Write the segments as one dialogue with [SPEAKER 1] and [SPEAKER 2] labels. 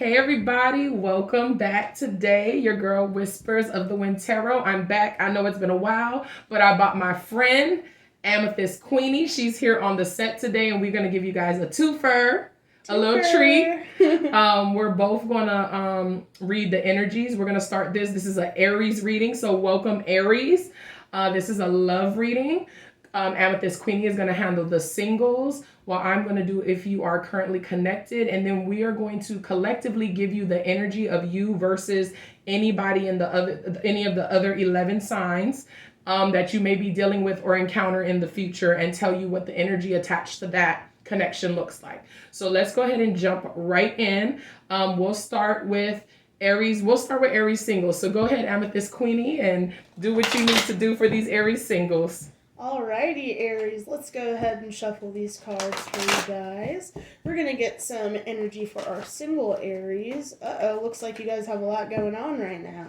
[SPEAKER 1] Hey everybody, welcome back today. Your girl Whispers of the Wind Tarot. I'm back. I know it's been a while, but I bought my friend Amethyst Queenie. She's here on the set today, and we're gonna give you guys a twofer, a little treat. We're both gonna read the energies. We're gonna start this. This is an Aries reading, so welcome Aries. This is a love reading. Amethyst Queenie is going to handle the singles, while I'm going to do if you are currently connected, and then we are going to collectively give you the energy of you versus anybody in the other, any of the other 11 signs that you may be dealing with or encounter in the future, and tell you what the energy attached to that connection looks like. So let's go ahead and jump right in. We'll start with Aries. We'll start with Aries singles. So go ahead, Amethyst Queenie, and do what you need to do for these Aries singles.
[SPEAKER 2] Alrighty, Aries, let's go ahead and shuffle these cards for you guys. We're going to get some energy for our single Aries. Looks like you guys have a lot going on right now.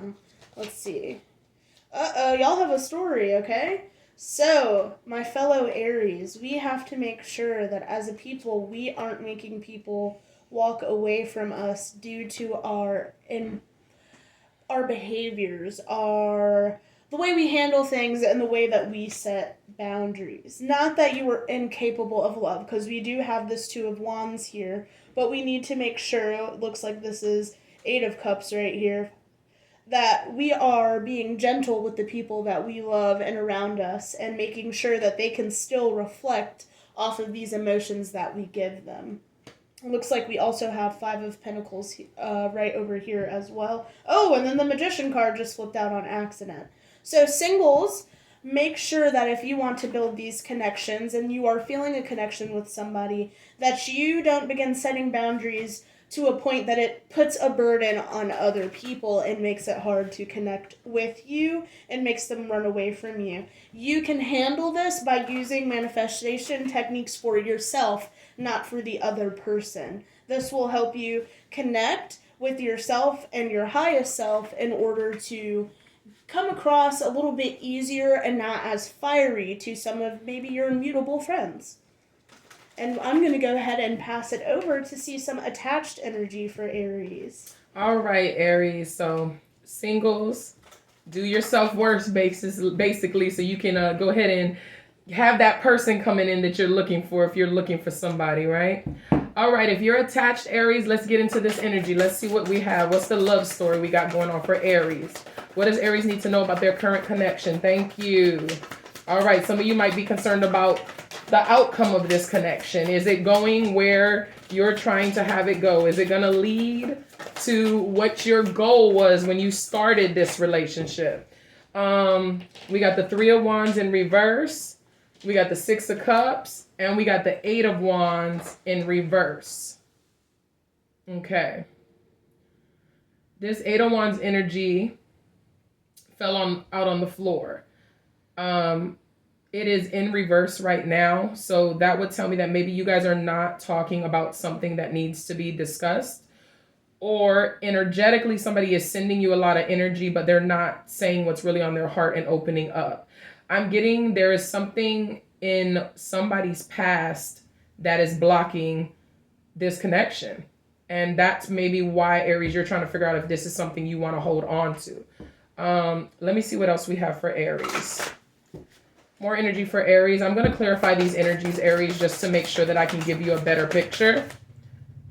[SPEAKER 2] Let's see. Y'all have a story, okay? So, my fellow Aries, we have to make sure that as a people, we aren't making people walk away from us due to our behaviors, the way we handle things, and the way that we set boundaries. Not that you are incapable of love, because we do have this Two of Wands here, but we need to make sure, it looks like this is Eight of Cups right here, that we are being gentle with the people that we love and around us, and making sure that they can still reflect off of these emotions that we give them. It looks like we also have Five of Pentacles right over here as well. Oh, and then the Magician card just flipped out on accident. So singles, make sure that if you want to build these connections and you are feeling a connection with somebody, that you don't begin setting boundaries to a point that it puts a burden on other people and makes it hard to connect with you and makes them run away from you. You can handle this by using manifestation techniques for yourself, not for the other person. This will help you connect with yourself and your highest self in order to come across a little bit easier and not as fiery to some of maybe your immutable friends. And I'm going to go ahead and pass it over to see some attached energy for Aries.
[SPEAKER 1] All right, Aries. So singles, do your self-worth basically, so you can go ahead and have that person coming in that you're looking for if you're looking for somebody, right? All right, if you're attached, Aries, let's get into this energy. Let's see what we have. What's the love story we got going on for Aries? What does Aries need to know about their current connection? Thank you. All right, some of you might be concerned about the outcome of this connection. Is it going where you're trying to have it go? Is it going to lead to what your goal was when you started this relationship? We got the Three of Wands in reverse. We got the Six of Cups. And we got the Eight of Wands in reverse. Okay. This Eight of Wands energy fell out on the floor. It is in reverse right now. So that would tell me that maybe you guys are not talking about something that needs to be discussed. Or energetically, somebody is sending you a lot of energy, but they're not saying what's really on their heart and opening up. I'm getting there is something in somebody's past that is blocking this connection. And that's maybe why, Aries, you're trying to figure out if this is something you want to hold on to. Let me see what else we have for Aries. More energy for Aries. I'm going to clarify these energies, Aries, just to make sure that I can give you a better picture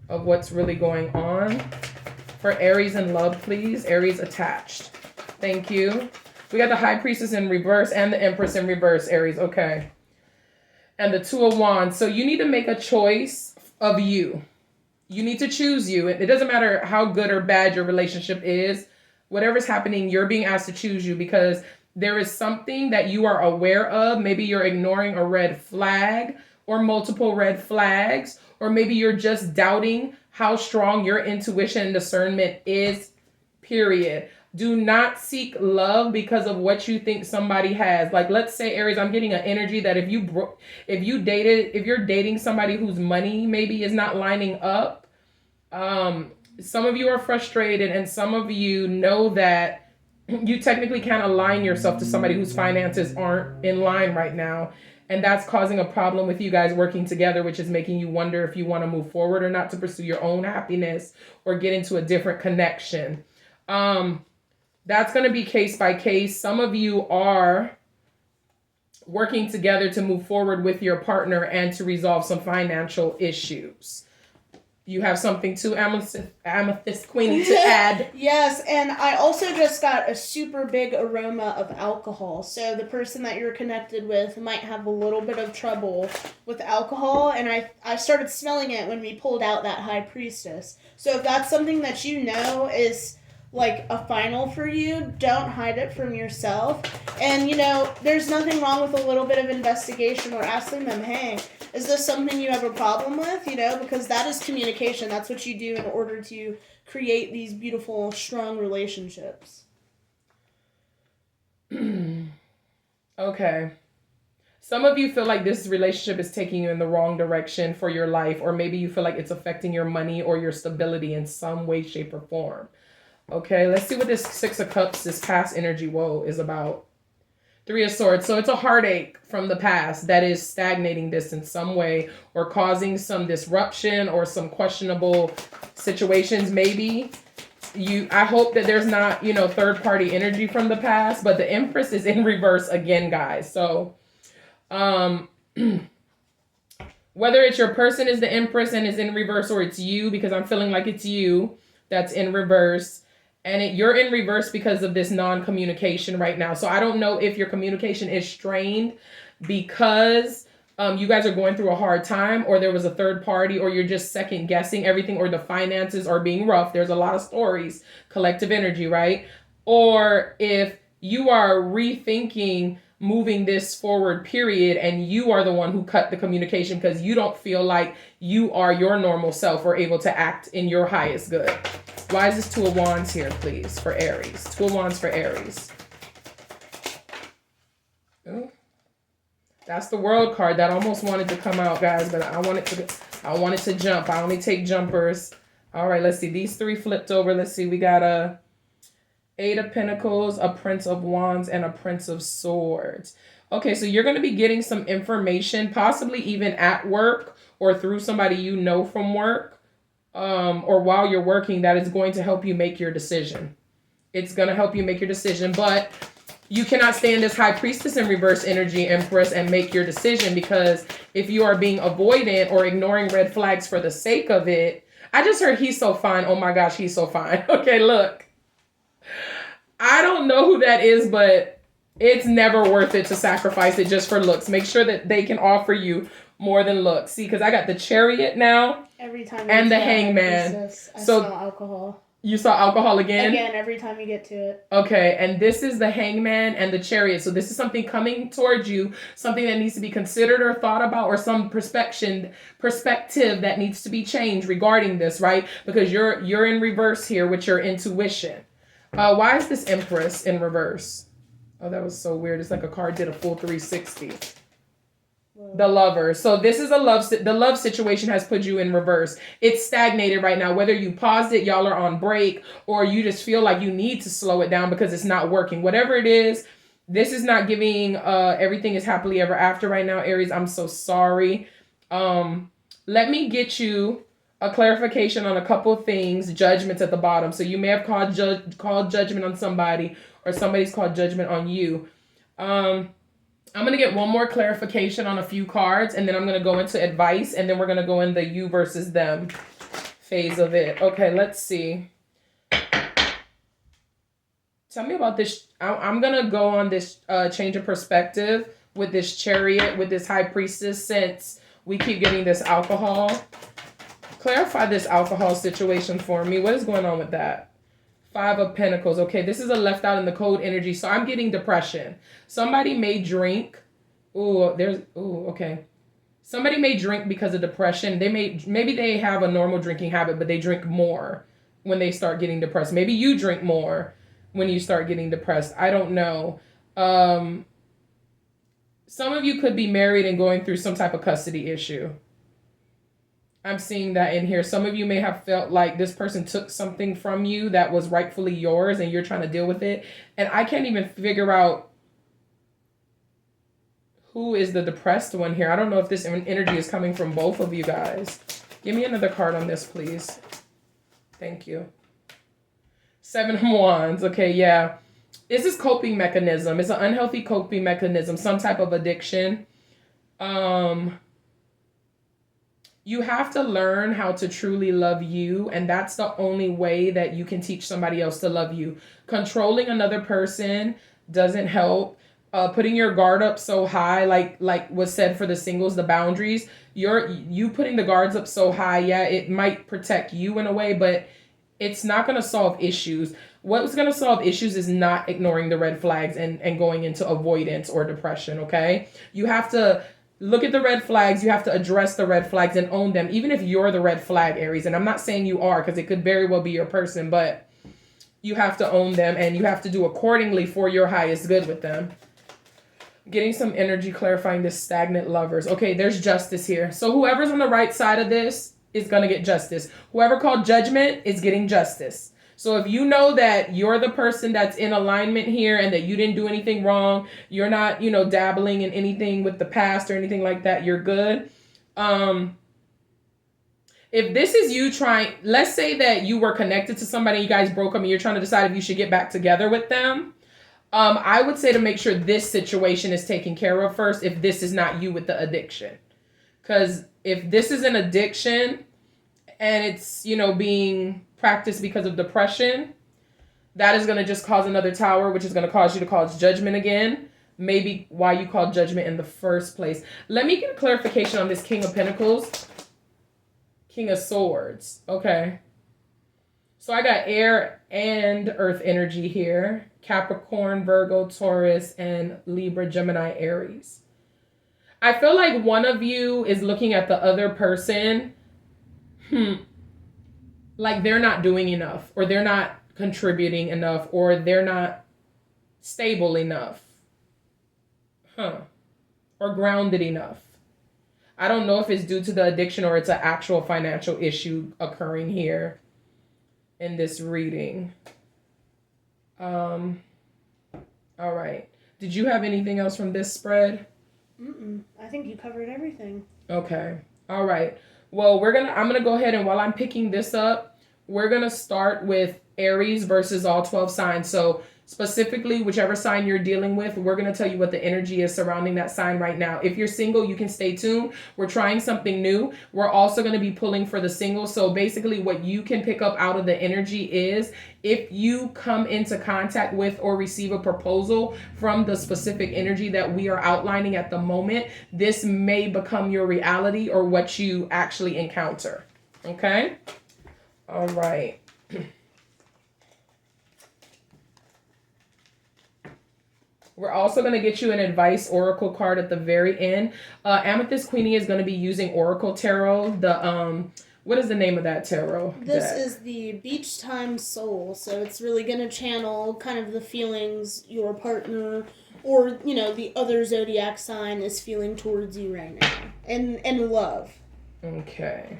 [SPEAKER 1] of what's really going on. For Aries in love, please. Aries attached. Thank you. We got the High Priestess in reverse and the Empress in reverse, Aries. Okay. And the Two of Wands. So you need to make a choice of you. You need to choose you. It doesn't matter how good or bad your relationship is. Whatever's happening, you're being asked to choose you, because there is something that you are aware of. Maybe you're ignoring a red flag or multiple red flags, or maybe you're just doubting how strong your intuition and discernment is, period. Do not seek love because of what you think somebody has. Like, let's say, Aries, I'm getting an energy that if you're dating somebody whose money maybe is not lining up, some of you are frustrated, and some of you know that you technically can't align yourself to somebody whose finances aren't in line right now. And that's causing a problem with you guys working together, which is making you wonder if you want to move forward or not to pursue your own happiness or get into a different connection. That's going to be case by case. Some of you are working together to move forward with your partner and to resolve some financial issues. You have something too, Amethyst Queenie, to add?
[SPEAKER 2] Yes, and I also just got a super big aroma of alcohol. So the person that you're connected with might have a little bit of trouble with alcohol, and I started smelling it when we pulled out that High Priestess. So if that's something that you know is like a final for you, don't hide it from yourself. And there's nothing wrong with a little bit of investigation or asking them, hey, is this something you have a problem with? Because that is communication. That's what you do in order to create these beautiful, strong relationships.
[SPEAKER 1] Okay. Some of you feel like this relationship is taking you in the wrong direction for your life, or maybe you feel like it's affecting your money or your stability in some way, shape, or form. Okay, let's see what this Six of Cups, this past energy, is about. Three of Swords. So it's a heartache from the past that is stagnating this in some way or causing some disruption or some questionable situations. Maybe I hope that there's not, third party energy from the past, but the Empress is in reverse again, guys. So, whether it's your person is the Empress and is in reverse, or it's you, because I'm feeling like it's you that's in reverse. And you're in reverse because of this non-communication right now. So I don't know if your communication is strained because you guys are going through a hard time, or there was a third party, or you're just second guessing everything, or the finances are being rough. There's a lot of stories, collective energy, right? Or if you are rethinking moving this forward, period, and you are the one who cut the communication because you don't feel like you are your normal self or able to act in your highest good. Why is this Two of Wands here, please, for Aries? Two of Wands for Aries. Ooh. That's the World card. That almost wanted to come out, guys, but I wanted to jump. I only take jumpers. All right, let's see. These three flipped over. Let's see. We got a Eight of Pentacles, a Prince of Wands, and a Prince of Swords. Okay, so you're going to be getting some information, possibly even at work or through somebody you know from work. Or while you're working, that is going to help you make your decision. It's going to help you make your decision, but you cannot stay in this High Priestess in reverse energy, Empress, and make your decision, because if you are being avoidant or ignoring red flags for the sake of it, I just heard he's so fine. Oh my gosh, he's so fine. Okay, look, I don't know who that is, but it's never worth it to sacrifice it just for looks. Make sure that they can offer you more than looks. See, because I got the Chariot now.
[SPEAKER 2] Every time.
[SPEAKER 1] And the Hangman.
[SPEAKER 2] I smell alcohol.
[SPEAKER 1] You saw alcohol again?
[SPEAKER 2] Again, every time you get to it.
[SPEAKER 1] Okay, and this is the Hangman and the Chariot. So this is something coming towards you, something that needs to be considered or thought about, or some perspective that needs to be changed regarding this, right? Because you're in reverse here with your intuition. Why is this Empress in reverse? Oh, that was so weird. It's like a card did a full 360. The Lover. So this is the love situation has put you in reverse. It's stagnated right now. Whether you paused it, y'all are on break, or you just feel like you need to slow it down because it's not working. Whatever it is, this is not giving everything is happily ever after right now, Aries. I'm so sorry. Let me get you a clarification on a couple things. Judgments at the bottom. So you may have called judgment on somebody, or somebody's called judgment on you. I'm going to get one more clarification on a few cards, and then I'm going to go into advice, and then we're going to go in the you versus them phase of it. Okay, let's see. Tell me about this. I'm going to go on this change of perspective with this Chariot, with this High Priestess, since we keep getting this alcohol. Clarify this alcohol situation for me. What is going on with that? Five of Pentacles. Okay, this is a left out in the cold energy. So I'm getting depression. Somebody may drink. Okay. Somebody may drink because of depression. Maybe they have a normal drinking habit, but they drink more when they start getting depressed. Maybe you drink more when you start getting depressed. I don't know. Some of you could be married and going through some type of custody issue. I'm seeing that in here. Some of you may have felt like this person took something from you that was rightfully yours and you're trying to deal with it. And I can't even figure out Who is the depressed one here? I don't know if this energy is coming from both of you guys. Give me another card on this, please. Thank you. 7 of Wands. Okay, yeah. This is coping mechanism. It's an unhealthy coping mechanism, some type of addiction. You have to learn how to truly love you, and that's the only way that you can teach somebody else to love you. Controlling another person doesn't help. Putting your guard up so high, like was said for the singles, the boundaries. You putting the guards up so high, yeah, it might protect you in a way, but it's not going to solve issues. What's going to solve issues is not ignoring the red flags and going into avoidance or depression, okay? You have to look at the red flags. You have to address the red flags and own them, even if you're the red flag, Aries. And I'm not saying you are, because it could very well be your person, but you have to own them and you have to do accordingly for your highest good with them. Getting some energy clarifying this stagnant lovers. Okay, there's justice here. So whoever's on the right side of this is going to get justice. Whoever called judgment is getting justice. So if you know that you're the person that's in alignment here and that you didn't do anything wrong, you're not, dabbling in anything with the past or anything like that, you're good. If this is you trying, let's say that you were connected to somebody, you guys broke up and you're trying to decide if you should get back together with them. I would say to make sure this situation is taken care of first if this is not you with the addiction. Because if this is an addiction and it's, being practiced because of depression, that is going to just cause another tower, which is going to cause you to cause judgment again. Maybe why you called judgment in the first place. Let me get a clarification on this King of Pentacles. King of Swords. Okay. So I got air and earth energy here. Capricorn, Virgo, Taurus, and Libra, Gemini, Aries. I feel like one of you is looking at the other person like they're not doing enough, or they're not contributing enough, or they're not stable enough. Or grounded enough. I don't know if it's due to the addiction or it's an actual financial issue occurring here in this reading. All right. Did you have anything else from this spread?
[SPEAKER 2] I think you covered everything.
[SPEAKER 1] Okay. All right. Well, I'm going to go ahead and while I'm picking this up, we're going to start with Aries versus all 12 signs. So specifically, whichever sign you're dealing with, we're going to tell you what the energy is surrounding that sign right now. If you're single, you can stay tuned. We're trying something new. We're also going to be pulling for the single. So basically what you can pick up out of the energy is if you come into contact with or receive a proposal from the specific energy that we are outlining at the moment, this may become your reality or what you actually encounter. Okay? All right. We're also going to get you an advice oracle card at the very end. Amethyst Queenie is going to be using Oracle Tarot. What is the name of that tarot?
[SPEAKER 2] This is the Beach Time Soul. So it's really going to channel kind of the feelings your partner or, the other zodiac sign is feeling towards you right now. And love.
[SPEAKER 1] Okay.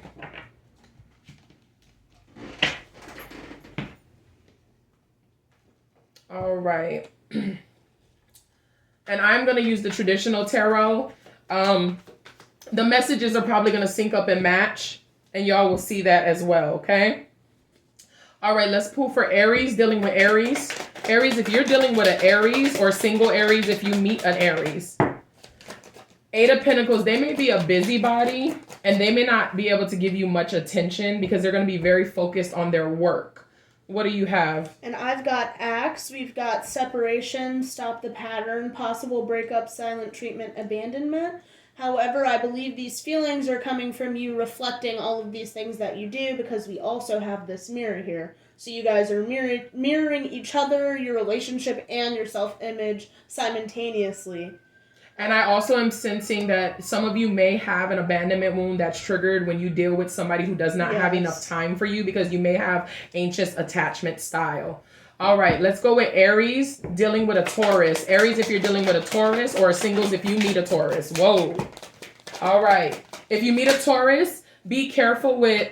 [SPEAKER 1] All right. And I'm going to use the traditional tarot. The messages are probably going to sync up and match. And y'all will see that as well, okay? All right, let's pull for Aries, dealing with Aries. Aries, if you're dealing with an Aries or single Aries, if you meet an Aries. 8 of Pentacles, they may be a busybody. And they may not be able to give you much attention because they're going to be very focused on their work. What do you have?
[SPEAKER 2] And I've got Axe. We've got separation, stop the pattern, possible breakup, silent treatment, abandonment. However, I believe these feelings are coming from you reflecting all of these things that you do because we also have this mirror here. So you guys are mirroring each other, your relationship, and your self-image simultaneously.
[SPEAKER 1] And I also am sensing that some of you may have an abandonment wound that's triggered when you deal with somebody who does not have enough time for you because you may have anxious attachment style. All right, let's go with Aries, dealing with a Taurus. Aries, if you're dealing with a Taurus, or singles if you meet a Taurus. Whoa. All right. If you meet a Taurus, be careful with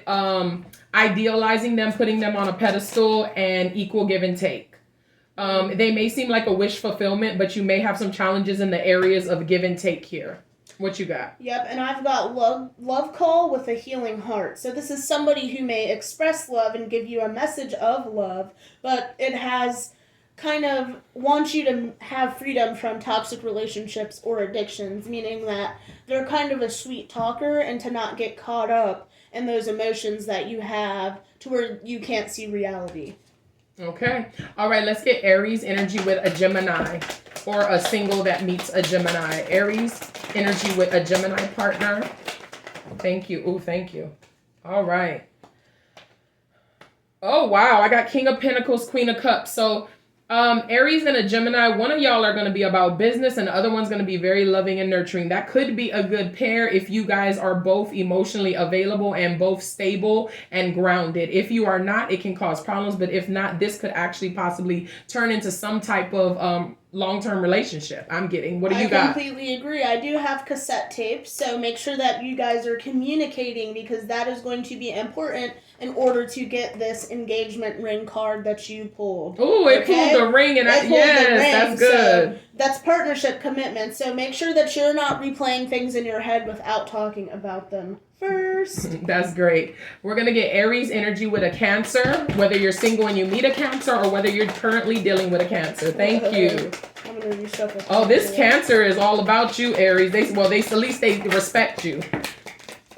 [SPEAKER 1] idealizing them, putting them on a pedestal, and equal give and take. They may seem like a wish fulfillment, but you may have some challenges in the areas of give and take here. What you got?
[SPEAKER 2] Yep, and I've got love call with a healing heart. So this is somebody who may express love and give you a message of love, but it has kind of wants you to have freedom from toxic relationships or addictions, meaning that they're kind of a sweet talker and to not get caught up in those emotions that you have to where you can't see reality.
[SPEAKER 1] Okay. All right, let's get Aries energy with a Gemini or a single that meets a Gemini. Aries energy with a Gemini partner. Thank you. Oh, thank you. All right. Oh, wow. I got King of Pentacles, Queen of Cups. So Aries and a Gemini, one of y'all are going to be about business and the other one's going to be very loving and nurturing. That could be a good pair if you guys are both emotionally available and both stable and grounded. If you are not, it can cause problems. But if not, this could actually possibly turn into some type of long-term relationship. I'm getting. What do you got?
[SPEAKER 2] I completely agree. I do have cassette tapes, so make sure that you guys are communicating because that is going to be important in order to get this engagement ring card that you pulled.
[SPEAKER 1] Oh, it pulled the ring, and that's good.
[SPEAKER 2] So that's partnership commitment. So make sure that you're not replaying things in your head without talking about them first.
[SPEAKER 1] That's great. We're going to get Aries energy with a Cancer, whether you're single and you meet a Cancer or whether you're currently dealing with a Cancer. Thank you.
[SPEAKER 2] I'm going to reshuffle.
[SPEAKER 1] Oh, this Cancer is all about you, Aries. At least they respect you.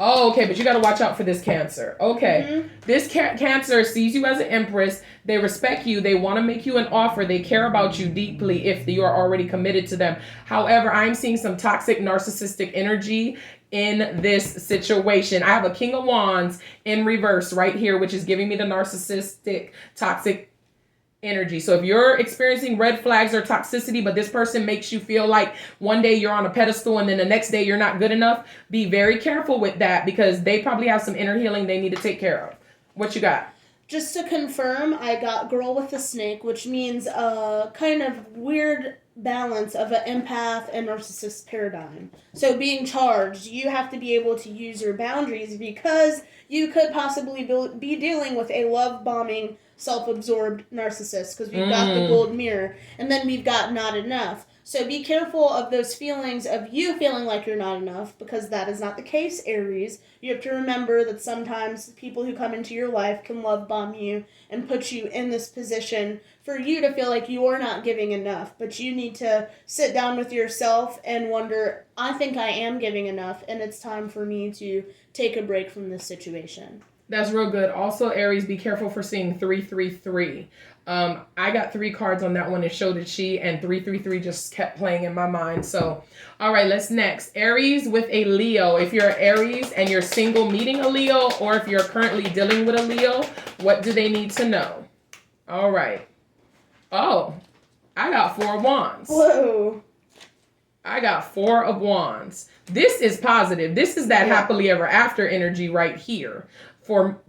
[SPEAKER 1] Oh, okay, but you got to watch out for this Cancer. Okay. Mm-hmm. This Cancer sees you as an Empress. They respect you. They want to make you an offer. They care about you deeply if you are already committed to them. However, I'm seeing some toxic narcissistic energy in this situation. I have a King of Wands in reverse right here, which is giving me the narcissistic, toxic energy. So if you're experiencing red flags or toxicity, but this person makes you feel like one day you're on a pedestal and then the next day you're not good enough, be very careful with that because they probably have some inner healing they need to take care of. What you got?
[SPEAKER 2] Just to confirm, I got girl with the snake, which means a kind of weird balance of an empath and narcissist paradigm. So being charged, you have to be able to use your boundaries because you could possibly be dealing with a love bombing, self-absorbed narcissist because we've got the gold mirror and then we've got not enough. So be careful of those feelings of you feeling like you're not enough because that is not the case, Aries. You have to remember that sometimes people who come into your life can love bomb you and put you in this position for you to feel like you're not giving enough. But you need to sit down with yourself and wonder, I think I am giving enough and it's time for me to take a break from this situation.
[SPEAKER 1] That's real good. Also, Aries, be careful for seeing 333. I got 3 cards on that one. It showed that and 333 just kept playing in my mind. So, all right, let's next. Aries with a Leo. If you're Aries and you're single meeting a Leo, or if you're currently dealing with a Leo, what do they need to know? All right. Oh, I got 4 of Wands.
[SPEAKER 2] Whoa.
[SPEAKER 1] I got 4 of Wands. This is positive. This is that happily ever after energy right here.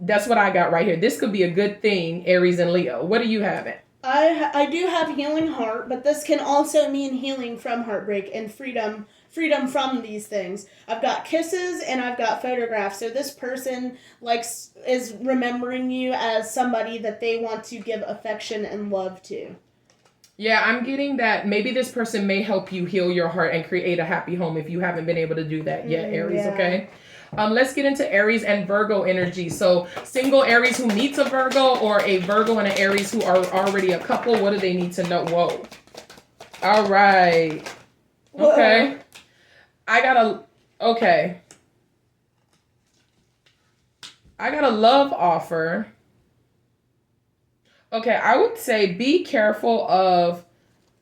[SPEAKER 1] That's what I got right here. This could be a good thing, Aries and Leo. What do you have it?
[SPEAKER 2] I do have healing heart, but this can also mean healing from heartbreak and freedom from these things. I've got kisses and I've got photographs. So this person is remembering you as somebody that they want to give affection and love to.
[SPEAKER 1] Yeah, I'm getting that maybe this person may help you heal your heart and create a happy home if you haven't been able to do that yet, Aries, okay? Let's get into Aries and Virgo energy. So single Aries who meets a Virgo or a Virgo and an Aries who are already a couple, what do they need to know? Whoa. All right. Okay. I got a love offer. Okay, I would say be careful of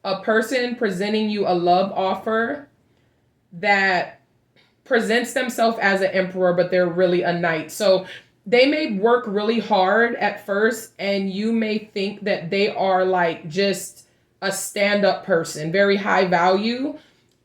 [SPEAKER 1] a person presenting you a love offer that presents themselves as an emperor, but they're really a knight. So they may work really hard at first, and you may think that they are like just a stand-up person, very high value,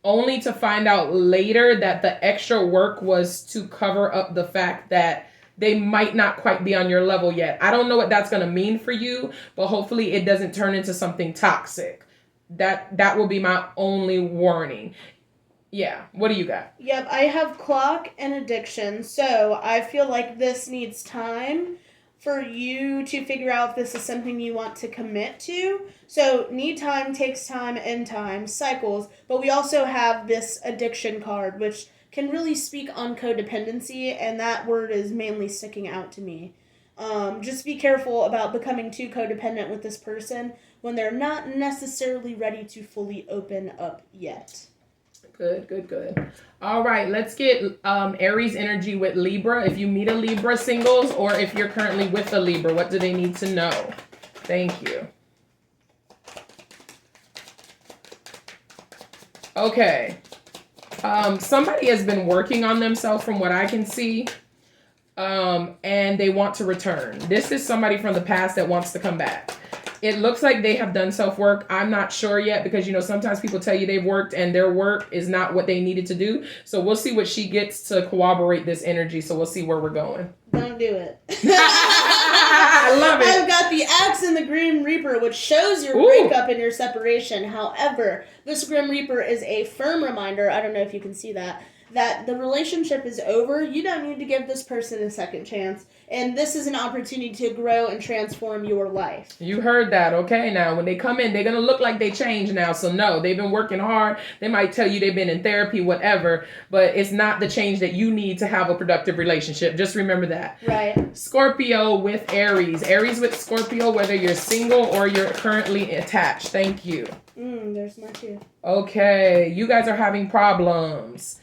[SPEAKER 1] only to find out later that the extra work was to cover up the fact that they might not quite be on your level yet. I don't know what that's going to mean for you, but hopefully it doesn't turn into something toxic. That will be my only warning. Yeah. What do you got?
[SPEAKER 2] Yep, I have clock and addiction. So I feel like this needs time. for you to figure out if this is something you want to commit to. So need time, takes time, end time, cycles. But we also have this addiction card, which can really speak on codependency, and that word is mainly sticking out to me. Just be careful about becoming too codependent with this person when they're not necessarily ready to fully open up yet.
[SPEAKER 1] Good. All right, let's get Aries energy with Libra. If you meet a Libra singles, or if you're currently with a Libra, what do they need to know? Thank you. Okay. Somebody has been working on themselves from what I can see. And they want to return. This is somebody from the past that wants to come back. It looks like they have done self-work. I'm not sure yet because, sometimes people tell you they've worked and their work is not what they needed to do. So we'll see what she gets to corroborate this energy. So we'll see where we're going.
[SPEAKER 2] Don't do it.
[SPEAKER 1] I love it.
[SPEAKER 2] I've got the Axe and the Grim Reaper, which shows your breakup and your separation. However, this Grim Reaper is a firm reminder, I don't know if you can see that the relationship is over. You don't need to give this person a second chance. And this is an opportunity to grow and transform your life.
[SPEAKER 1] You heard that, okay? Now, when they come in, they're going to look like they changed now. So, no, they've been working hard. They might tell you they've been in therapy, whatever. But it's not the change that you need to have a productive relationship. Just remember that.
[SPEAKER 2] Right.
[SPEAKER 1] Scorpio with Aries. Aries with Scorpio, whether you're single or you're currently attached. Thank you.
[SPEAKER 2] There's my two.
[SPEAKER 1] Okay. You guys are having problems.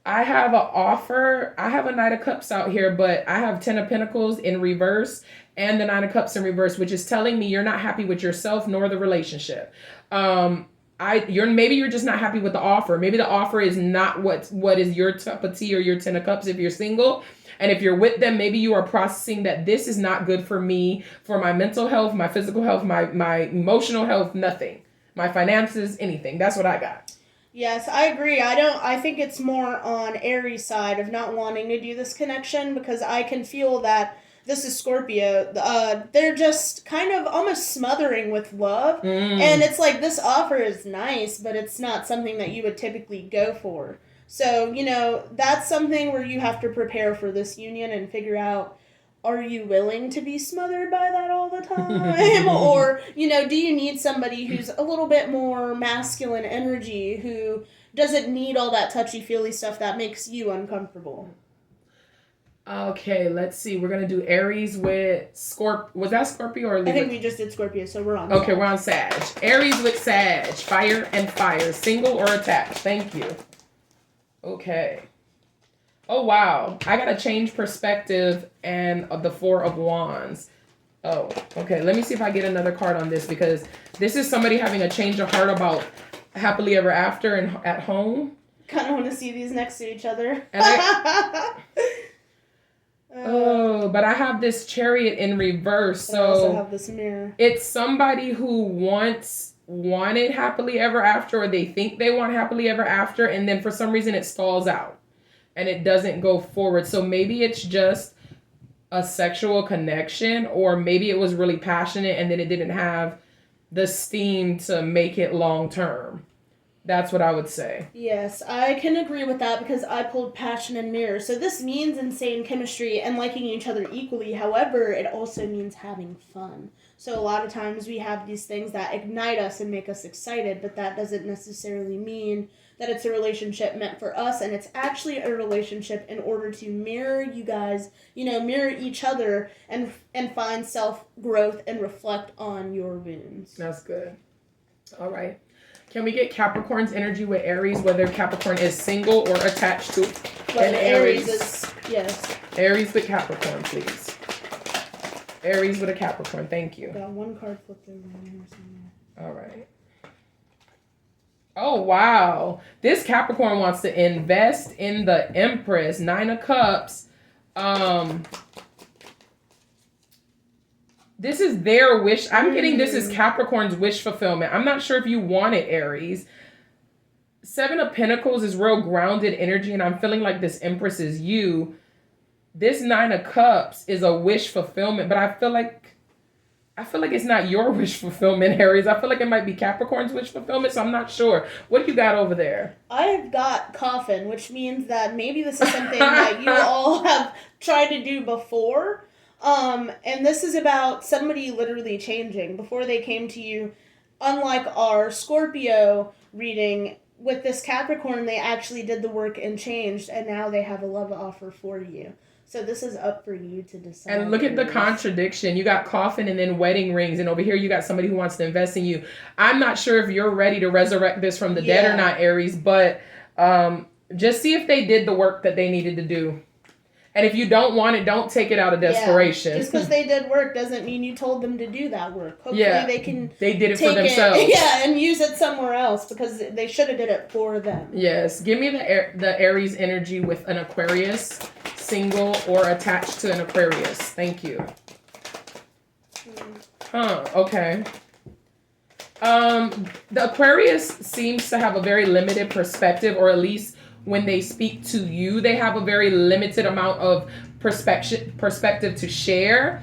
[SPEAKER 1] I have an offer. I have a Knight of Cups out here, but I have 10 of Pentacles in reverse and the 9 of Cups in reverse, which is telling me you're not happy with yourself nor the relationship. Maybe you're just not happy with the offer. Maybe the offer is not what is your cup of tea or your 10 of Cups if you're single. And if you're with them, maybe you are processing that this is not good for me, for my mental health, my physical health, my emotional health, nothing. My finances, anything. That's what I got.
[SPEAKER 2] Yes, I agree. I think it's more on Aries' side of not wanting to do this connection because I can feel that this is Scorpio. They're just kind of almost smothering with love. And it's like this offer is nice, but it's not something that you would typically go for. So, that's something where you have to prepare for this union and figure out, are you willing to be smothered by that all the time? Or, do you need somebody who's a little bit more masculine energy, who doesn't need all that touchy-feely stuff that makes you uncomfortable?
[SPEAKER 1] Okay, let's see. We're going to do Aries with Scorpio. Was that Scorpio or Libra?
[SPEAKER 2] I think we just did Scorpio, so we're on
[SPEAKER 1] Okay, Sag. We're on Sag. Aries with Sag. Fire and fire. Single or attached. Thank you. Okay. Oh, wow. I got to change perspective and the 4 of Wands. Oh, okay. Let me see if I get another card on this because this is somebody having a change of heart about happily ever after and at home.
[SPEAKER 2] Kind of want to see these next to each other.
[SPEAKER 1] But I have this Chariot in reverse. So
[SPEAKER 2] I also have this mirror.
[SPEAKER 1] It's somebody who wanted happily ever after, or they think they want happily ever after, and then for some reason it stalls out. And it doesn't go forward. So maybe it's just a sexual connection, or maybe it was really passionate and then it didn't have the steam to make it long term. That's what I would say.
[SPEAKER 2] Yes, I can agree with that because I pulled passion and mirror. So this means insane chemistry and liking each other equally. However, it also means having fun. So a lot of times we have these things that ignite us and make us excited, but that doesn't necessarily mean that it's a relationship meant for us, and it's actually a relationship in order to mirror you guys, mirror each other and find self-growth and reflect on your wounds.
[SPEAKER 1] That's good. All right. Can we get Capricorn's energy with Aries, whether Capricorn is single or attached to?
[SPEAKER 2] But Aries is, yes.
[SPEAKER 1] Aries with Capricorn, please. Aries with a Capricorn, thank you.
[SPEAKER 2] Got one card flipped over here somewhere.
[SPEAKER 1] All right. Oh, wow. This Capricorn wants to invest in the Empress. 9 of Cups. This is their wish. I'm getting this is Capricorn's wish fulfillment. I'm not sure if you want it, Aries. 7 of Pentacles is real grounded energy, and I'm feeling like this Empress is you. This 9 of Cups is a wish fulfillment, but I feel like it's not your wish fulfillment, Aries. I feel like it might be Capricorn's wish fulfillment, so I'm not sure. What do you got over there?
[SPEAKER 2] I've got coffin, which means that maybe this is something that you all have tried to do before. And this is about somebody literally changing. Before they came to you, unlike our Scorpio reading, with this Capricorn, they actually did the work and changed, and now they have a love offer for you. So this is up for you to decide.
[SPEAKER 1] And look at the contradiction. You got coffin and then wedding rings, and over here you got somebody who wants to invest in you. I'm not sure if you're ready to resurrect this from the dead or not, Aries, but just see if they did the work that they needed to do. And if you don't want it, don't take it out of desperation.
[SPEAKER 2] Yeah. Just because they did work doesn't mean you told them to do that work. Hopefully they
[SPEAKER 1] did it for themselves.
[SPEAKER 2] And use it somewhere else, because they should have did it for them.
[SPEAKER 1] Yes. Give me the Aries energy with an Aquarius, single or attached to an Aquarius. Thank you. Okay. The Aquarius seems to have a very limited perspective, or at least when they speak to you, they have a very limited amount of perspective to share.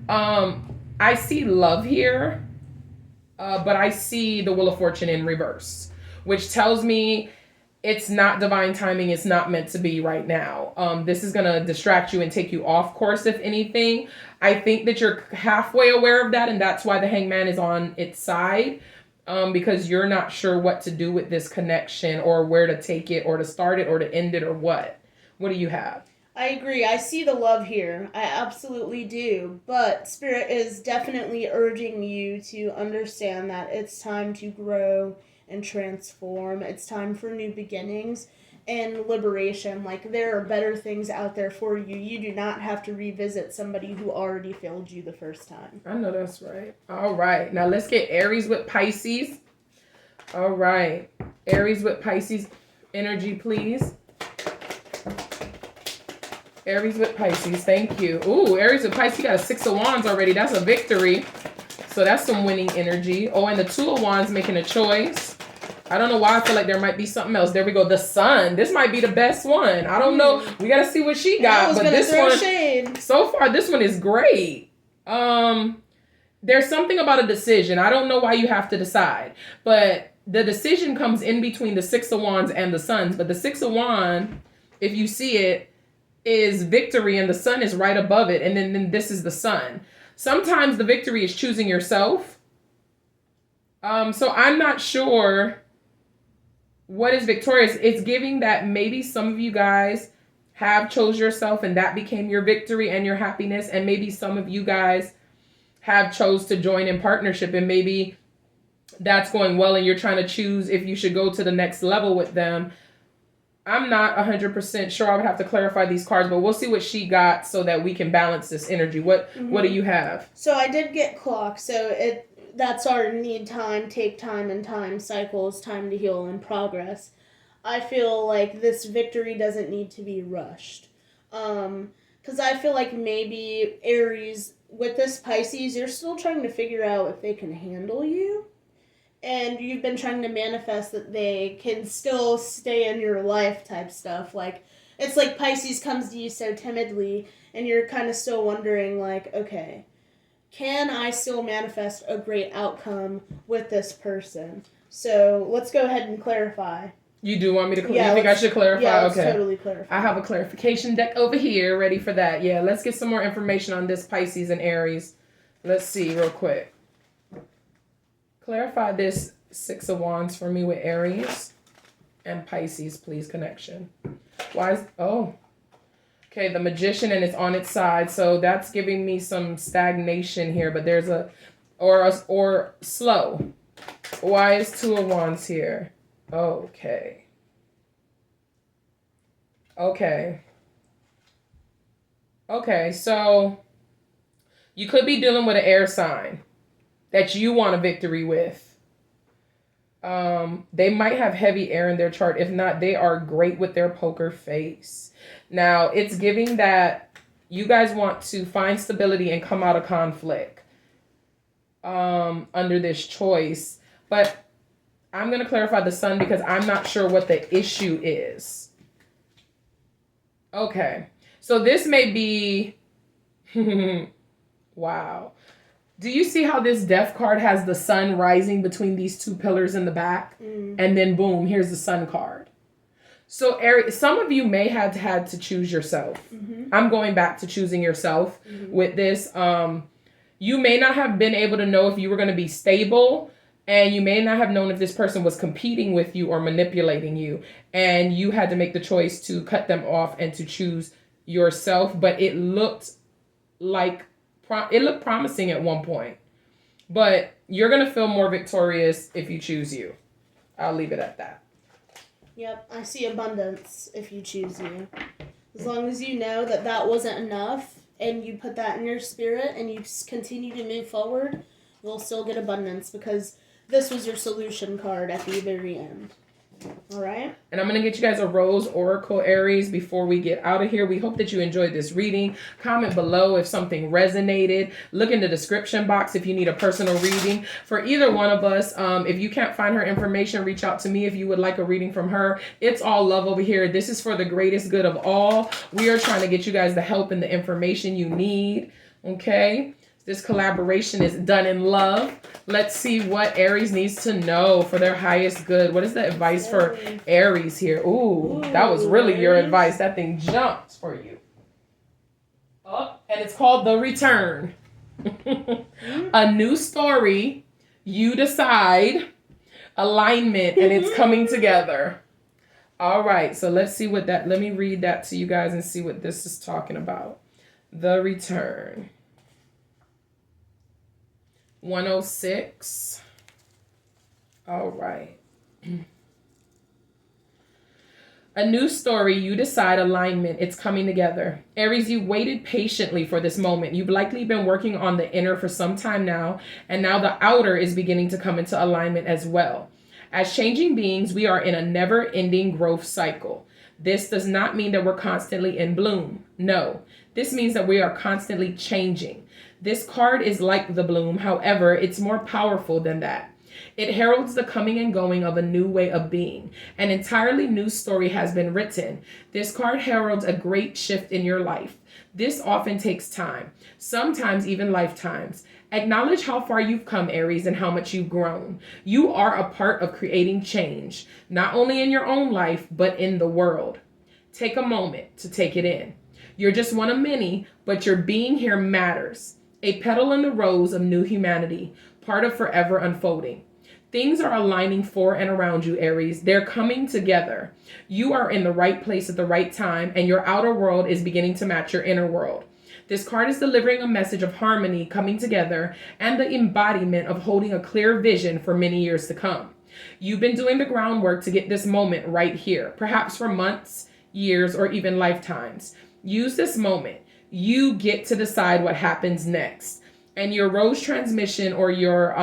[SPEAKER 1] I see love here, but I see the Wheel of Fortune in reverse, which tells me it's not divine timing. It's not meant to be right now. This is going to distract you and take you off course, if anything. I think that you're halfway aware of that, and that's why the Hangman is on its side. Because you're not sure what to do with this connection, or where to take it, or to start it, or to end it, or what. What do you have?
[SPEAKER 2] I agree. I see the love here. I absolutely do. But Spirit is definitely urging you to understand that it's time to grow and transform. It's time for new beginnings and liberation. Like, there are better things out there for you. You do not have to revisit somebody who already failed you the first time.
[SPEAKER 1] I know that's right. All right. Now let's get Aries with Pisces. All right. Aries with Pisces energy, please. Aries with Pisces. Thank you. Ooh, Aries with Pisces. You got a 6 of Wands already. That's a victory. So that's some winning energy. Oh, and the 2 of Wands making a choice. I don't know why I feel like there might be something else. There we go. The Sun. This might be the best one. I don't know. We got to see what she got. But this one,
[SPEAKER 2] shade.
[SPEAKER 1] So far, this one is great. There's something about a decision. I don't know why you have to decide. But the decision comes in between the 6 of Wands and the Suns. But the 6 of Wands, if you see it, is victory, and the Sun is right above it. And then this is the Sun. Sometimes the victory is choosing yourself. So I'm not sure what is victorious. It's giving that maybe some of you guys have chose yourself, and that became your victory and your happiness. And maybe some of you guys have chose to join in partnership, and maybe that's going well, and you're trying to choose if you should go to the next level with them. I'm not 100% sure. I would have to clarify these cards, but we'll see what she got so that we can balance this energy. What do you have?
[SPEAKER 2] So I did get clock. So that's our need time, take time, and time cycles, time to heal and progress. I feel like this victory doesn't need to be rushed. Because I feel like maybe Aries, with this Pisces, you're still trying to figure out if they can handle you. And you've been trying to manifest that they can still stay in your life type stuff. Like, it's like Pisces comes to you so timidly, and you're kind of still wondering, like, okay, can I still manifest a great outcome with this person? So let's go ahead and clarify.
[SPEAKER 1] You do want me to clarify? You think I should clarify?
[SPEAKER 2] Yeah, let's
[SPEAKER 1] okay.
[SPEAKER 2] Totally clarify.
[SPEAKER 1] I have a clarification deck over here ready for that. Yeah, let's get some more information on this Pisces and Aries. Let's see real quick. Clarify this 6 of Wands for me with Aries and Pisces, please, connection. Why is... Oh. Okay, the Magician, and it's on its side. So that's giving me some stagnation here, but there's a... Or slow. Why is 2 of Wands here? Okay. Okay, so you could be dealing with an air sign that you want a victory with. They might have heavy air in their chart. If not, they are great with their poker face. Now, it's giving that you guys want to find stability and come out of conflict under this choice. But I'm going to clarify the Sun because I'm not sure what the issue is. Okay, so this may be... Wow. Do you see how this Death card has the Sun rising between these two pillars in the back? And then boom, here's the Sun card. So Aries, some of you may have had to choose yourself. I'm going back to choosing yourself with this. You may not have been able to know if you were going to be stable, and you may not have known if this person was competing with you or manipulating you, and you had to make the choice to cut them off and to choose yourself. But it looked promising at one point, but you're going to feel more victorious if you choose you. I'll leave it at that.
[SPEAKER 2] Yep, I see abundance if you choose you. As long as you know that that wasn't enough and you put that in your spirit and you continue to move forward, you'll still get abundance because this was your solution card at the very end. All right.
[SPEAKER 1] And I'm going to get you guys a Rose Oracle, Aries, before we get out of here. We hope that you enjoyed this reading. Comment below if something resonated. Look in the description box if you need a personal reading. For either one of us, if you can't find her information, reach out to me if you would like a reading from her. It's all love over here. This is for the greatest good of all. We are trying to get you guys the help and the information you need. Okay? This collaboration is done in love. Let's see what Aries needs to know for their highest good. What is the advice for Aries here? Ooh, that was really your advice. That thing jumped for you. Oh, and it's called The Return. A new story. You decide. Alignment, and it's coming together. All right, so let's see what that, let me read that to you guys and see what this is talking about. The Return. 106. All right. A new story, you decide, alignment, it's coming together. Aries, you waited patiently for this moment. You've likely been working on the inner for some time now, and now the outer is beginning to come into alignment as well. As changing beings, we are in a never-ending growth cycle. This does not mean that we're constantly in bloom. No, this means that we are constantly changing. This card is like the bloom. However, it's more powerful than that. It heralds the coming and going of a new way of being. An entirely new story has been written. This card heralds a great shift in your life. This often takes time, sometimes even lifetimes. Acknowledge how far you've come, Aries, and how much you've grown. You are a part of creating change, not only in your own life, but in the world. Take a moment to take it in. You're just one of many, but your being here matters. A petal in the rose of new humanity, part of forever unfolding. Things are aligning for and around you, Aries. They're coming together. You are in the right place at the right time, and your outer world is beginning to match your inner world. This card is delivering a message of harmony, coming together, and the embodiment of holding a clear vision for many years to come. You've been doing the groundwork to get this moment right here, perhaps for months, years, or even lifetimes. Use this moment. You get to decide what happens next. And your rose transmission, or your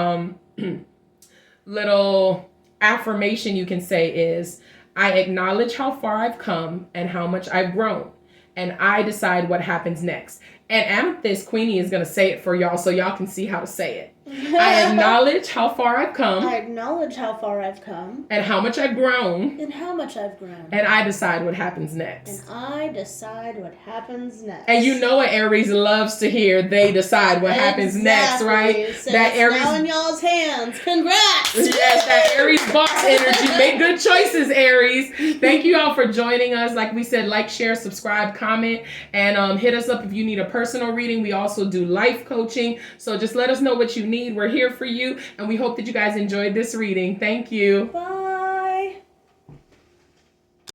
[SPEAKER 1] little affirmation you can say is, I acknowledge how far I've come and how much I've grown. And I decide what happens next. And Amethyst Queenie is going to say it for y'all so y'all can see how to say it. I acknowledge how far I've come.
[SPEAKER 2] I acknowledge how far I've come.
[SPEAKER 1] And how much I've grown.
[SPEAKER 2] And how much I've grown.
[SPEAKER 1] And I decide what happens next.
[SPEAKER 2] And I decide what happens next.
[SPEAKER 1] And you know what Aries loves to hear. They decide what happens next, right?
[SPEAKER 2] So
[SPEAKER 1] that
[SPEAKER 2] it's
[SPEAKER 1] Aries
[SPEAKER 2] now in y'all's hands. Congrats!
[SPEAKER 1] Yes, that Aries boss energy. Make good choices, Aries. Thank you all for joining us. Like we said, like, share, subscribe, comment, and hit us up if you need a personal reading. We also do life coaching. So just let us know what you need. We're here for you, and we hope that you guys enjoyed this reading. Thank you.
[SPEAKER 2] Bye.